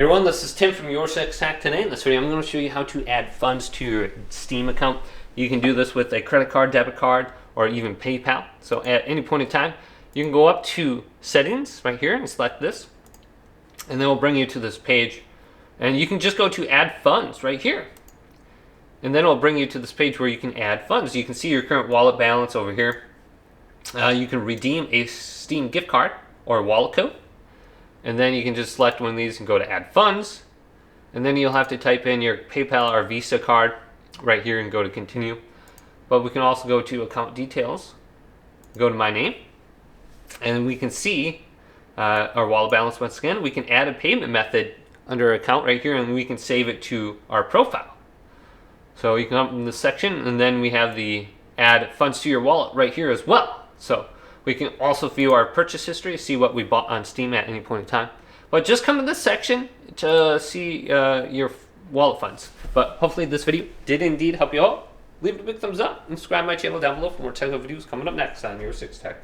Hey everyone, this is Tim from Your Six Tech. Today in this video, I'm going to show you how to add funds to your Steam account. You can do this with a credit card, debit card, or even PayPal. So at any point in time, you can go up to Settings right here and select this, and then it'll bring you to this page. And you can just go to Add Funds right here, and then it'll bring you to this page where you can add funds. You can see your current wallet balance over here. You can redeem a Steam gift card or a wallet code. And then you can just select one of these and go to add funds. And then you'll have to type in your PayPal or Visa card right here and go to continue. But we can also go to account details, go to my name, and we can see our wallet balance once again. We can add a payment method under account right here, and we can save it to our profile. So you can come in this section, and then we have the add funds to your wallet right here as well. So we can also view our purchase history, see what we bought on Steam at any point in time. But just come to this section to see your wallet funds. But hopefully this video did indeed help you out. Leave it a big thumbs up and subscribe to my channel down below for more technical videos coming up next on Your Six Tech.